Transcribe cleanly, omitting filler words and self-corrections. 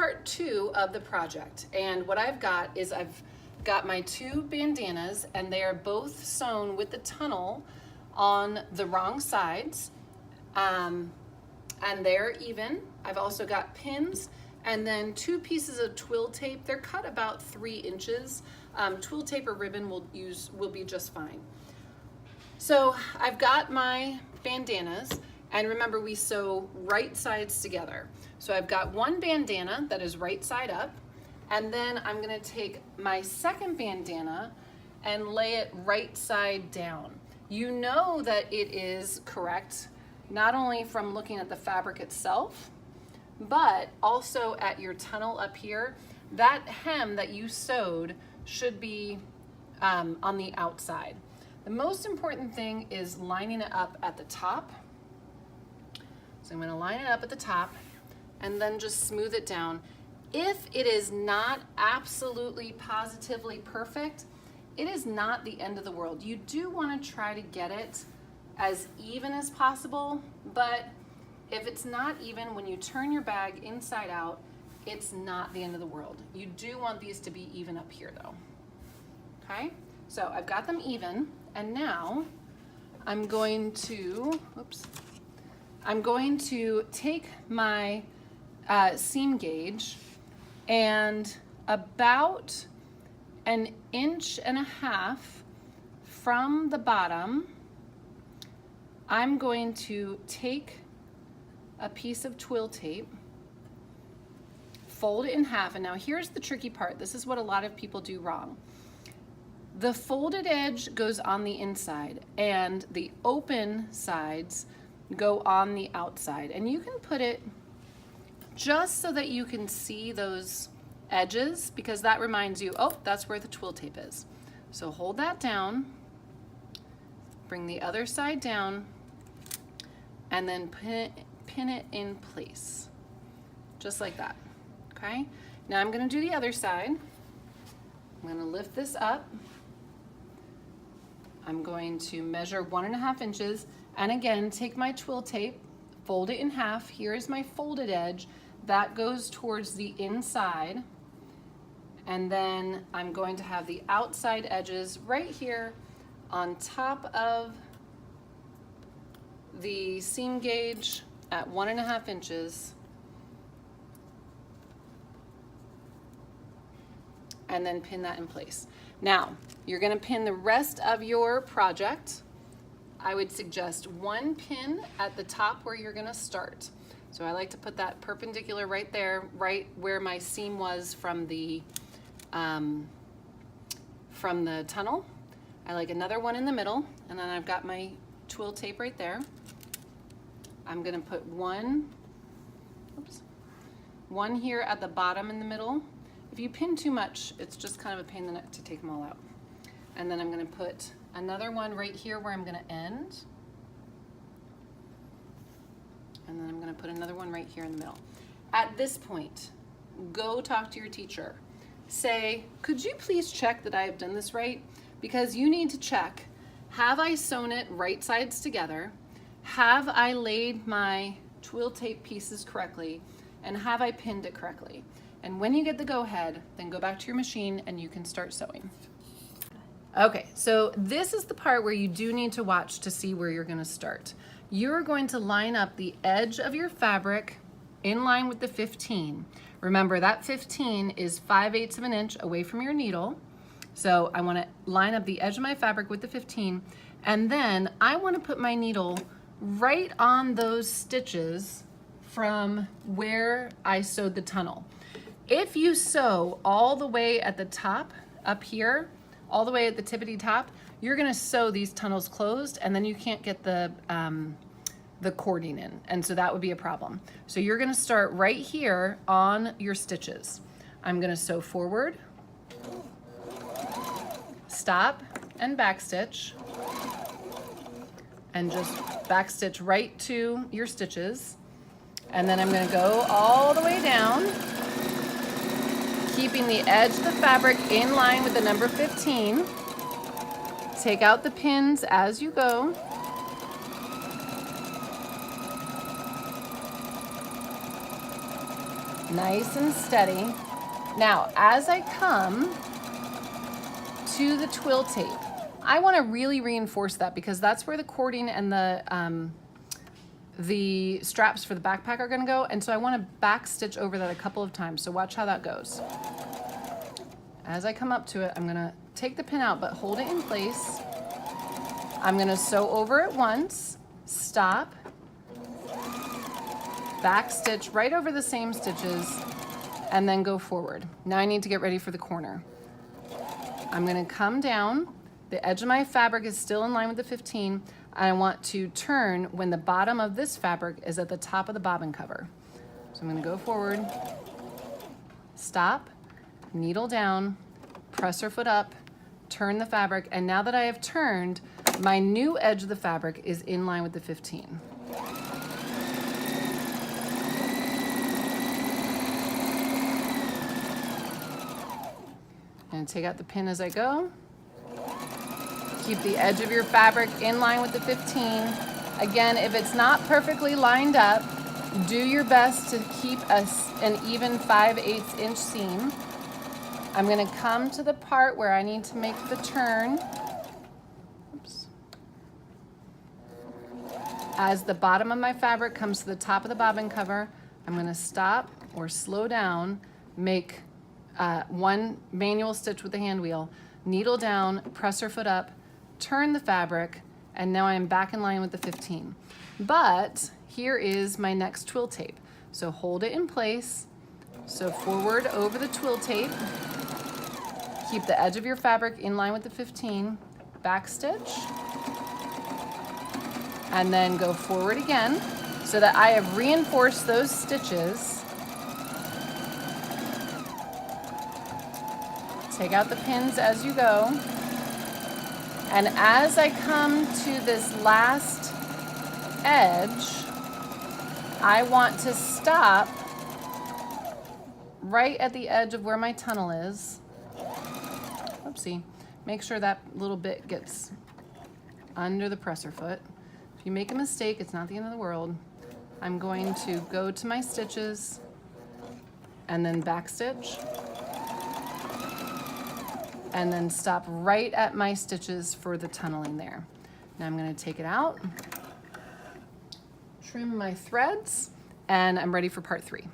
part 2 of the project. And what I've got is I've got my 2 bandanas, and they are both sewn with the tunnel on the wrong sides. And they're even. I've also got pins and then 2 pieces of twill tape. They're cut about 3 inches. Twill tape or ribbon will be just fine. So I've got my bandanas, and remember we sew right sides together. So I've got one bandana that is right side up, and then I'm gonna take my second bandana and lay it right side down. You know that it is correct, not only from looking at the fabric itself, but also at your tunnel up here. That hem that you sewed should be on the outside. The most important thing is lining it up at the top. So I'm going to line it up at the top and then just smooth it down. If it is not absolutely positively perfect, it is not the end of the world. You do want to try to get it as even as possible, but if it's not even, when you turn your bag inside out, it's not the end of the world. You do want these to be even up here though. Okay, so I've got them even, and now I'm going to take my seam gauge, and about 1.5 inches from the bottom, I'm going to take a piece of twill tape, fold it in half, and now here's the tricky part. This is what a lot of people do wrong. The folded edge goes on the inside and the open sides go on the outside, and you can put it just so that you can see those edges, because that reminds you, oh, that's where the twill tape is. So hold that down, bring the other side down, and then pin it in place, just like that. Okay, now I'm going to do the other side. I'm going to lift this up. I'm going to measure 1.5 inches, and again, take my twill tape, fold it in half. Here is my folded edge. That goes towards the inside, and then I'm going to have the outside edges right here on top of the seam gauge at 1.5 inches, and then pin that in place. Now, you're gonna pin the rest of your project. I would suggest 1 pin at the top where you're gonna start. So I like to put that perpendicular right there, right where my seam was from the tunnel. I like another one in the middle, and then I've got my twill tape right there. I'm gonna put one here at the bottom in the middle. If you pin too much, it's just kind of a pain in the neck to take them all out. And then I'm gonna put another one right here where I'm gonna end. And then I'm gonna put another one right here in the middle. At this point, go talk to your teacher. Say, could you please check that I have done this right? Because you need to check, have I sewn it right sides together? Have I laid my twill tape pieces correctly? And have I pinned it correctly? And when you get the go-ahead, then go back to your machine and you can start sewing. Okay, so this is the part where you do need to watch to see where you're gonna start. You're going to line up the edge of your fabric in line with the 15. Remember, that 15 is 5/8 of an inch away from your needle. So I wanna line up the edge of my fabric with the 15, and then I wanna put my needle right on those stitches from where I sewed the tunnel. If you sew all the way at the top, up here, all the way at the tippity top, you're gonna sew these tunnels closed, and then you can't get the cording in, and so that would be a problem. So you're gonna start right here on your stitches. I'm gonna sew forward, stop, and backstitch, and just backstitch right to your stitches. And then I'm gonna go all the way down, keeping the edge of the fabric in line with the number 15. Take out the pins as you go. Nice and steady. Now, as I come to the twill tape, I want to really reinforce that because that's where the cording and the straps for the backpack are going to go. And so I want to back stitch over that a couple of times. So watch how that goes. As I come up to it, I'm going to take the pin out, but hold it in place. I'm going to sew over it once, stop, back stitch right over the same stitches, and then go forward. Now I need to get ready for the corner. I'm going to come down. The edge of my fabric is still in line with the 15, and I want to turn when the bottom of this fabric is at the top of the bobbin cover. So I'm going to go forward, stop, needle down, presser foot up, turn the fabric, and now that I have turned, my new edge of the fabric is in line with the 15. And take out the pin as I go. Keep the edge of your fabric in line with the 15. Again, if it's not perfectly lined up, do your best to keep an even 5/8 inch seam. I'm going to come to the part where I need to make the turn. Oops. As the bottom of my fabric comes to the top of the bobbin cover, I'm going to stop or slow down, make one manual stitch with the hand wheel, needle down, presser foot up, turn the fabric, and now I am back in line with the 15. But here is my next twill tape. So hold it in place, so forward over the twill tape, keep the edge of your fabric in line with the 15, back stitch, and then go forward again so that I have reinforced those stitches. Take out the pins as you go. And as I come to this last edge, I want to stop right at the edge of where my tunnel is. Oopsie. Make sure that little bit gets under the presser foot. If you make a mistake, it's not the end of the world. I'm going to go to my stitches and then back stitch, and then stop right at my stitches for the tunneling there. Now I'm going to take it out, trim my threads, and I'm ready for part 3.